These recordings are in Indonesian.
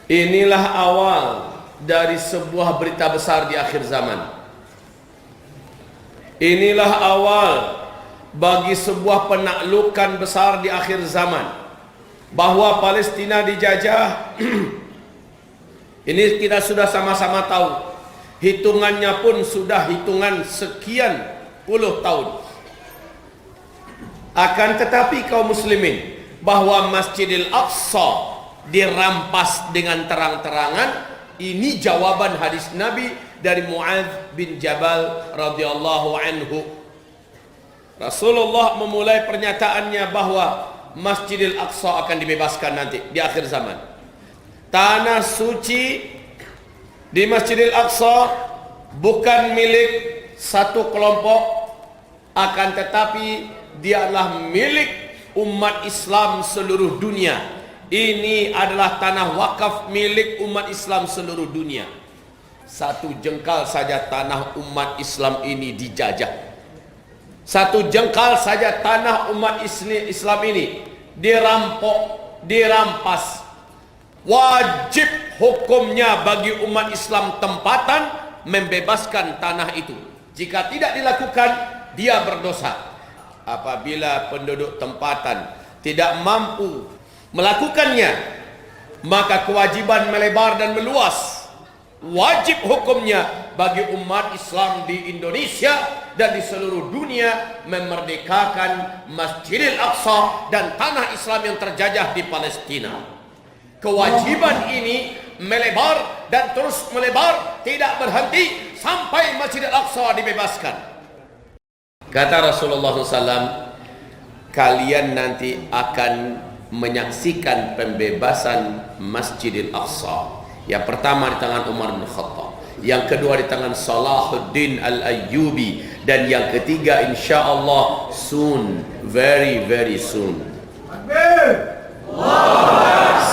Inilah awal dari sebuah berita besar di akhir zaman. Inilah awal bagi sebuah penaklukan besar di akhir zaman, bahwa Palestina dijajah. Ini kita sudah sama-sama tahu. Hitungannya pun sudah hitungan sekian puluh tahun. Akan tetapi kaum muslimin, bahwa Masjidil Aqsa dirampas dengan terang-terangan, ini jawaban hadis Nabi dari Muadz bin Jabal radhiyallahu anhu. Rasulullah memulai pernyataannya bahwa Masjidil Aqsa akan dibebaskan nanti di akhir zaman. Tanah suci di Masjidil Aqsa bukan milik satu kelompok, akan tetapi dia adalah milik umat Islam seluruh dunia. Ini adalah tanah wakaf milik umat Islam seluruh dunia. Satu jengkal saja tanah umat Islam ini dijajah. Satu jengkal saja tanah umat Islam ini dirampok, dirampas. Wajib hukumnya bagi umat Islam tempatan membebaskan tanah itu. Jika tidak dilakukan, dia berdosa. Apabila penduduk tempatan tidak mampu melakukannya, maka kewajiban melebar dan meluas. Wajib hukumnya bagi umat Islam di Indonesia dan di seluruh dunia memerdekakan Masjidil Aqsa dan tanah Islam yang terjajah di Palestina. Kewajiban ini melebar dan terus melebar, tidak berhenti sampai Masjidil Aqsa dibebaskan. Kata Rasulullah SAW, kalian nanti akan menyaksikan pembebasan Masjidil Aqsa. Yang pertama di tangan Umar bin Khattab, yang kedua di tangan Salahuddin Al-Ayyubi, dan yang ketiga insyaallah soon, very very soon.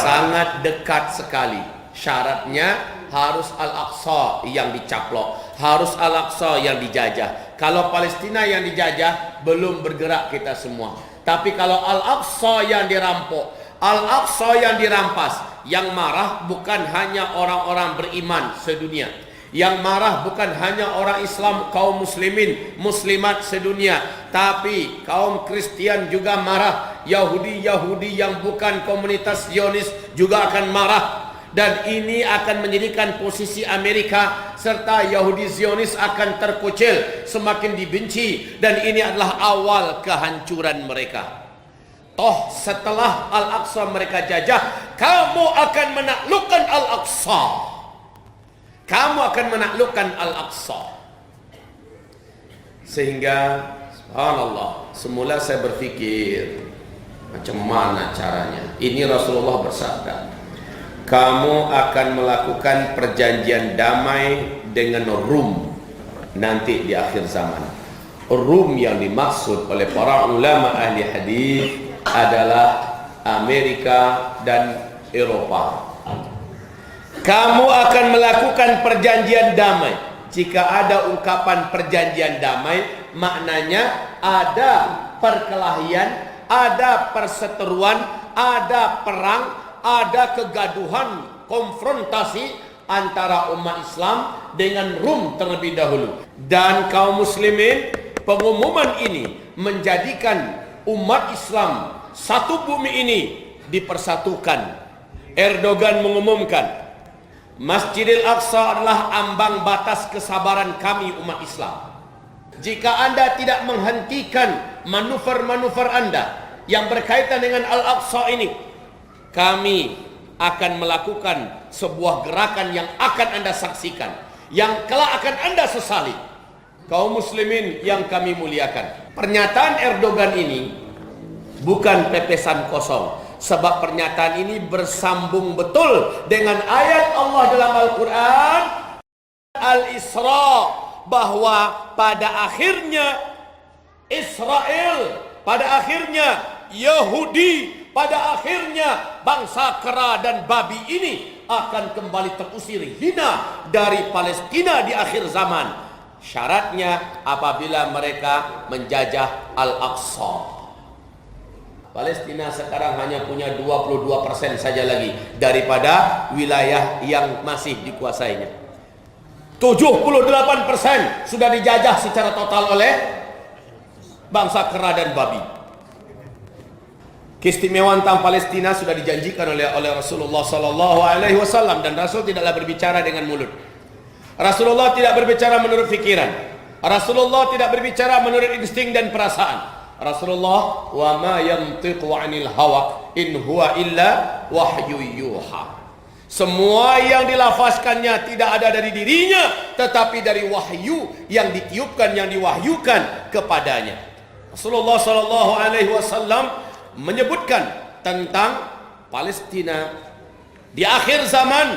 Sangat dekat sekali. Syaratnya harus Al-Aqsa yang dicaplok, harus Al-Aqsa yang dijajah. Kalau Palestina yang dijajah, belum bergerak kita semua. Tapi kalau Al-Aqsa yang dirampok, Al-Aqsa yang dirampas, yang marah bukan hanya orang-orang beriman sedunia. Yang marah bukan hanya orang Islam, kaum muslimin, muslimat sedunia, tapi kaum Kristian juga marah. Yahudi-Yahudi yang bukan komunitas Zionis juga akan marah. Dan ini akan menjadikan posisi Amerika serta Yahudi Zionis akan terkucil, semakin dibenci, dan ini adalah awal kehancuran mereka. Toh setelah Al-Aqsa mereka jajah, kamu akan menaklukkan Al-Aqsa. Kamu akan menaklukkan Al-Aqsa. Sehingga subhanallah, semula saya berpikir macam mana caranya. Ini Rasulullah bersabda, kamu akan melakukan perjanjian damai dengan Rum nanti di akhir zaman. Rum yang dimaksud oleh para ulama ahli hadis adalah Amerika dan Eropa. Kamu akan melakukan perjanjian damai. Jika ada ungkapan perjanjian damai, maknanya ada perkelahian, ada perseteruan, ada perang, ada kegaduhan, konfrontasi antara umat Islam dengan Rum terlebih dahulu. Dan kaum muslimin, pengumuman ini menjadikan umat Islam satu bumi ini dipersatukan. Erdogan mengumumkan, Masjidil Aqsa adalah ambang batas kesabaran kami umat Islam. Jika Anda tidak menghentikan manuver-manuver Anda yang berkaitan dengan Al-Aqsa ini, kami akan melakukan sebuah gerakan yang akan Anda saksikan, yang kelak akan Anda sesali. Kaum muslimin yang kami muliakan, pernyataan Erdogan ini bukan pepesan kosong, sebab pernyataan ini bersambung betul dengan ayat Allah dalam Al-Quran Al-Isra, bahwa pada akhirnya Israel, pada akhirnya Yahudi, pada akhirnya bangsa kera dan babi ini akan kembali terusir hina dari Palestina di akhir zaman. Syaratnya apabila mereka menjajah Al-Aqsa. Palestina sekarang hanya punya 22% saja lagi daripada wilayah yang masih dikuasainya. 78% sudah dijajah secara total oleh bangsa kera dan babi. Keistimewaan tentang Palestina sudah dijanjikan oleh Rasulullah sallallahu alaihi wasallam, dan Rasul tidaklah berbicara dengan mulut. Rasulullah tidak berbicara menurut fikiran. Rasulullah tidak berbicara menurut insting dan perasaan. Rasulullah wa ma yantiqu 'anil hawa in huwa illa wahyu yuha. Semua yang dilafazkannya tidak ada dari dirinya, tetapi dari wahyu yang ditiupkan, yang diwahyukan kepadanya. Rasulullah sallallahu alaihi wasallam menyebutkan tentang Palestina di akhir zaman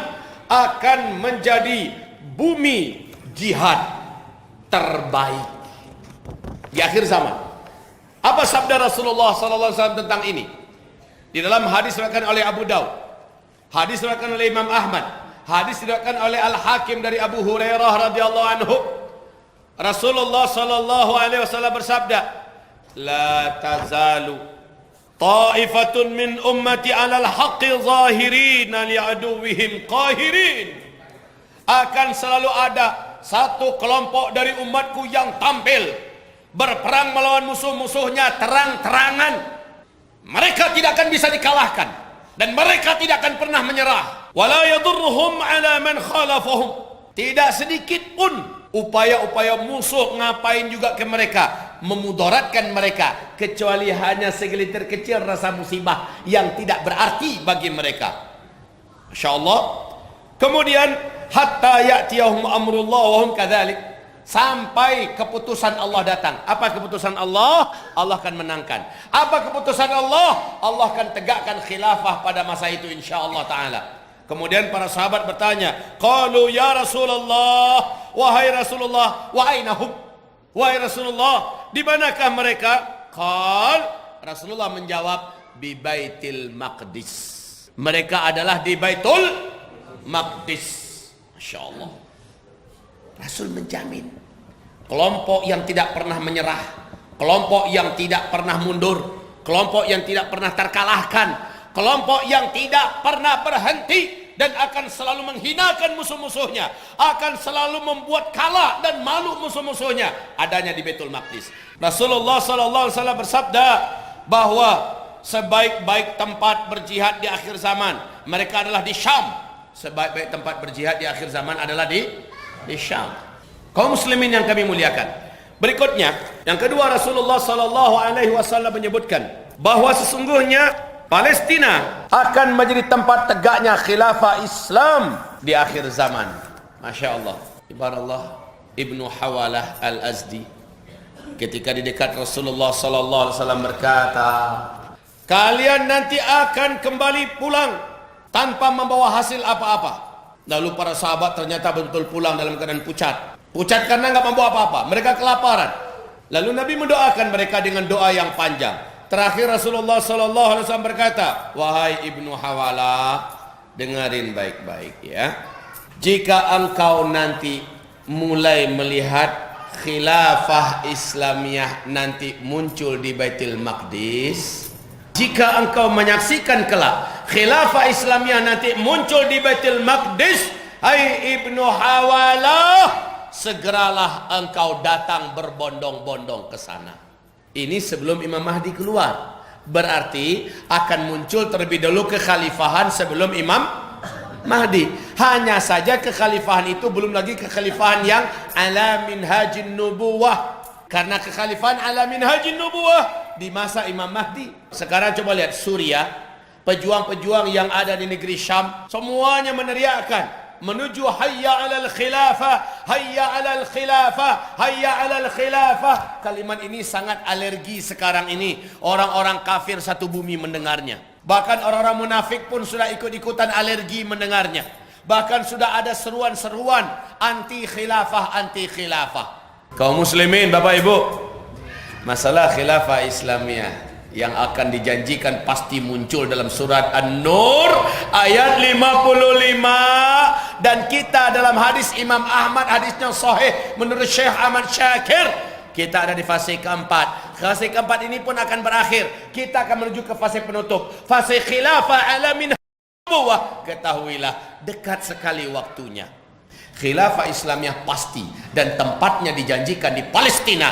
akan menjadi bumi jihad terbaik di akhir zaman. Apa sabda Rasulullah sallallahu alaihi wasallam tentang ini? Di dalam hadis diriwayatkan oleh Abu Daud, hadis diriwayatkan oleh Imam Ahmad, hadis diriwayatkan oleh Al-Hakim dari Abu Hurairah radhiyallahu anhu, Rasulullah sallallahu alaihi wasallam bersabda, "La tazalu ta'ifatun min ummati 'alal haqqi zahirin li'aduwwihim qahirin." Akan selalu ada satu kelompok dari umatku yang tampil berperang melawan musuh-musuhnya terang-terangan. Mereka tidak akan bisa dikalahkan dan mereka tidak akan pernah menyerah. Wala yadurruhum 'ala man khalafahum. Tidak sedikit pun upaya-upaya musuh ngapain juga ke mereka, memudaratkan mereka, kecuali hanya segelintir kecil rasa musibah yang tidak berarti bagi mereka. Insyaallah. Kemudian hatta ya'tiyahum amrullah wa hum kadzalik, sampai keputusan Allah datang. Apa keputusan Allah? Allah akan menangkan. Apa keputusan Allah? Allah akan tegakkan khilafah pada masa itu insyaallah taala. Kemudian para sahabat bertanya, qalu ya Rasulullah, wahai Rasulullah, wa ainahum? Wahai Rasulullah, di manakah mereka? Qal, Rasulullah menjawab, bi Baitil Maqdis. Mereka adalah di Baitul Maqdis. Masyaallah. Rasul menjamin kelompok yang tidak pernah menyerah, kelompok yang tidak pernah mundur, kelompok yang tidak pernah terkalahkan, kelompok yang tidak pernah berhenti dan akan selalu menghinakan musuh-musuhnya, akan selalu membuat kalah dan malu musuh-musuhnya, adanya di Baitul Maqdis. Rasulullah sallallahu alaihi wasallam bersabda bahwa sebaik-baik tempat berjihad di akhir zaman mereka adalah di Syam. Sebaik-baik tempat berjihad di akhir zaman adalah di Syam. Kaum muslimin yang kami muliakan, berikutnya yang kedua, Rasulullah sallallahu alaihi wasallam menyebutkan bahwa sesungguhnya Palestina akan menjadi tempat tegaknya khilafah Islam di akhir zaman. Masya Allah. Ibaratullah Ibnu Hawalah Al-Azdi ketika di dekat Rasulullah sallallahu alaihi wasallam berkata, kalian nanti akan kembali pulang tanpa membawa hasil apa-apa. Lalu para sahabat ternyata betul pulang dalam keadaan pucat. Pucat karena nggak membawa apa-apa. Mereka kelaparan. Lalu Nabi mendoakan mereka dengan doa yang panjang. Terakhir Rasulullah sallallahu alaihi wasallam berkata, wahai Ibnu Hawalah, dengarin baik-baik ya. Jika engkau nanti mulai melihat khilafah Islamiyah nanti muncul di Baitul Maqdis, jika engkau menyaksikan kelak khilafah Islamiyah nanti muncul di Baitul Maqdis, hai Ibnu Hawalah, segeralah engkau datang berbondong-bondong ke sana. Ini sebelum Imam Mahdi keluar. Berarti akan muncul terlebih dahulu kekhalifahan sebelum Imam Mahdi. Hanya saja kekhalifahan itu belum lagi kekhalifahan yang ala minhajin nubuwah. Karena kekhalifahan ala minhajin nubuwah di masa Imam Mahdi. Sekarang coba lihat Suriah, pejuang-pejuang yang ada di negeri Syam, semuanya meneriakkan menuju hayya 'alal khilafah, hayya 'alal khilafah, hayya 'alal khilafah. Kalimat ini sangat alergi sekarang ini. Orang-orang kafir satu bumi mendengarnya. Bahkan orang-orang munafik pun sudah ikut-ikutan alergi mendengarnya. Bahkan sudah ada seruan-seruan anti khilafah, anti khilafah. Kaum muslimin, Bapak Ibu, masalah khilafah Islamiyah yang akan dijanjikan pasti muncul dalam surat An-Nur ayat 55, dan kita dalam hadis Imam Ahmad, hadisnya sahih menurut Syekh Ahmad Syakir, kita ada di fase keempat. Fase keempat ini pun akan berakhir. Kita akan menuju ke fase penutup. Fase khilafah alamin nubuwah. Ketahuilah, dekat sekali waktunya. Khilafah Islamiyah pasti. Dan tempatnya dijanjikan di Palestina.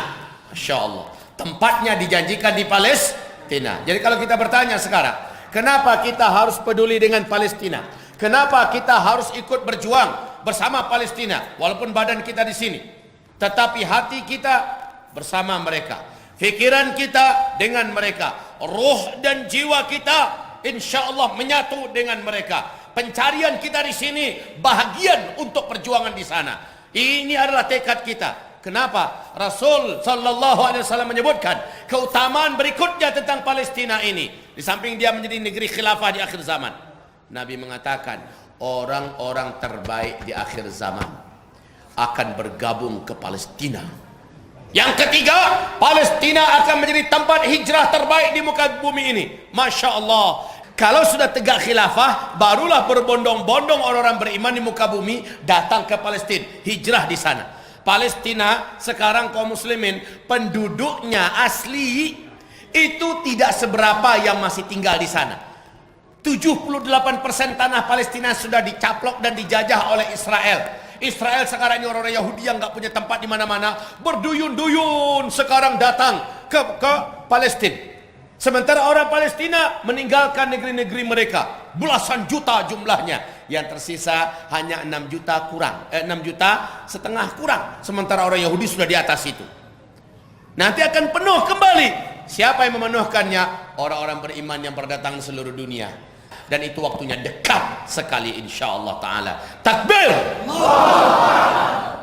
Masya Allah. Tempatnya dijanjikan di Palestina. Jadi kalau kita bertanya sekarang, kenapa kita harus peduli dengan Palestina? Kenapa kita harus ikut berjuang bersama Palestina? Walaupun badan kita di sini, tetapi hati kita bersama mereka. Fikiran kita dengan mereka, roh dan jiwa kita insya Allah menyatu dengan mereka. Pencarian kita di sini bahagian untuk perjuangan di sana. Ini adalah tekad kita. Kenapa? Rasul sallallahu alaihi wasallam menyebutkan keutamaan berikutnya tentang Palestina ini. Di samping dia menjadi negeri khilafah di akhir zaman, Nabi mengatakan orang-orang terbaik di akhir zaman akan bergabung ke Palestina. Yang ketiga, Palestina akan menjadi tempat hijrah terbaik di muka bumi ini. Masya Allah. Kalau sudah tegak khilafah, barulah berbondong-bondong orang-orang beriman di muka bumi datang ke Palestina, hijrah di sana. Palestina sekarang kaum muslimin, penduduknya asli itu tidak seberapa yang masih tinggal di sana. 78% tanah Palestina sudah dicaplok dan dijajah oleh Israel. Israel sekarang ini orang-orang Yahudi yang nggak punya tempat di mana-mana, berduyun-duyun sekarang datang ke Palestina. Sementara orang Palestina meninggalkan negeri-negeri mereka, belasan juta jumlahnya. Yang tersisa hanya 6 juta kurang, 6 juta setengah kurang. Sementara orang Yahudi sudah di atas itu. Nanti akan penuh kembali. Siapa yang memenuhkannya? Orang-orang beriman yang berdatangan seluruh dunia. Dan itu waktunya dekat sekali insyaallah ta'ala. Takbir!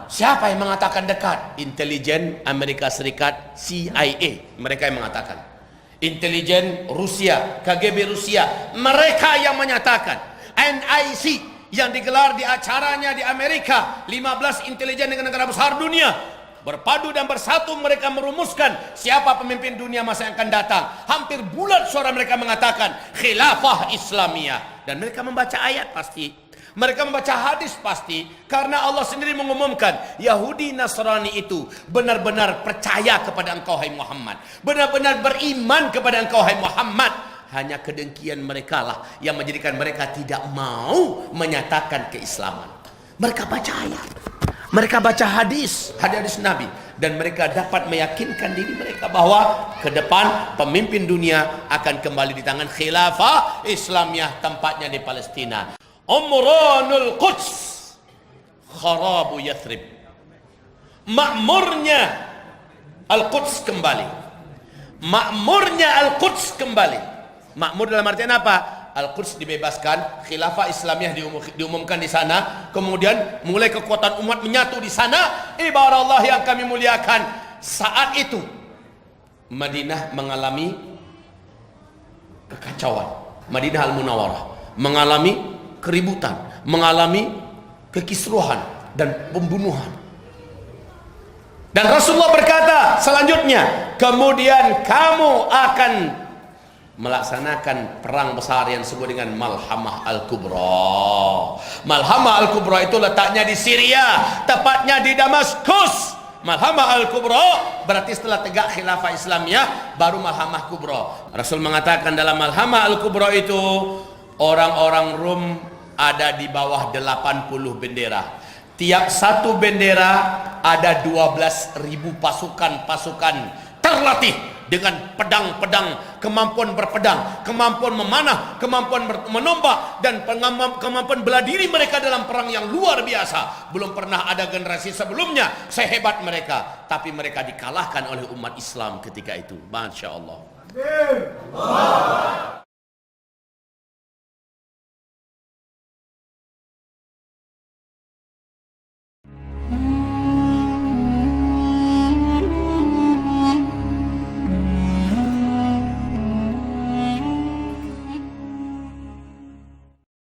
Siapa yang mengatakan dekat? Intelijen Amerika Serikat, CIA. Mereka yang mengatakan. Intelijen Rusia, KGB Rusia. Mereka yang menyatakan. NIC yang digelar di acaranya di Amerika. 15 intelijen negara-negara besar dunia. Berpadu dan bersatu mereka merumuskan siapa pemimpin dunia masa yang akan datang. Hampir bulat suara mereka mengatakan khilafah Islamiyah. Dan mereka membaca ayat pasti. Mereka membaca hadis pasti. Karena Allah sendiri mengumumkan Yahudi Nasrani itu benar-benar percaya kepada engkau hai Muhammad. Benar-benar beriman kepada engkau hai Muhammad. Hanya kedengkian mereka lah yang menjadikan mereka tidak mau menyatakan keislaman. Mereka baca ayat. Mereka baca hadis Nabi, dan mereka dapat meyakinkan diri mereka bahwa ke depan pemimpin dunia akan kembali di tangan khilafah Islamiyah, tempatnya di Palestina. Umranul Quds, kharabu Yathrib. Makmurnya Al-Quds kembali. Makmurnya Al-Quds kembali. Makmur dalam artian apa? Al-Quds dibebaskan, khilafah Islamiyah diumumkan di sana, kemudian mulai kekuatan umat menyatu di sana. Ibarat Allah yang kami muliakan, saat itu Madinah mengalami kekacauan. Madinah Al-Munawwarah mengalami keributan, mengalami kekisruhan dan pembunuhan. Dan Rasulullah berkata selanjutnya, kemudian kamu akan melaksanakan perang besar yang disebut dengan Malhamah Al-Kubra. Malhamah Al-Kubra itu letaknya di Syria, tepatnya di Damaskus. Malhamah Al-Kubra berarti setelah tegak khilafah Islamiyah baru Malhamah Kubra. Rasul mengatakan dalam Malhamah Al-Kubra itu orang-orang Rum ada di bawah 80 bendera. Tiap satu bendera ada 12.000 pasukan-pasukan terlatih dengan pedang-pedang, kemampuan berpedang, kemampuan memanah, kemampuan menombak, dan kemampuan bela diri mereka dalam perang yang luar biasa. Belum pernah ada generasi sebelumnya sehebat mereka, tapi mereka dikalahkan oleh umat Islam ketika itu. Masya Allah.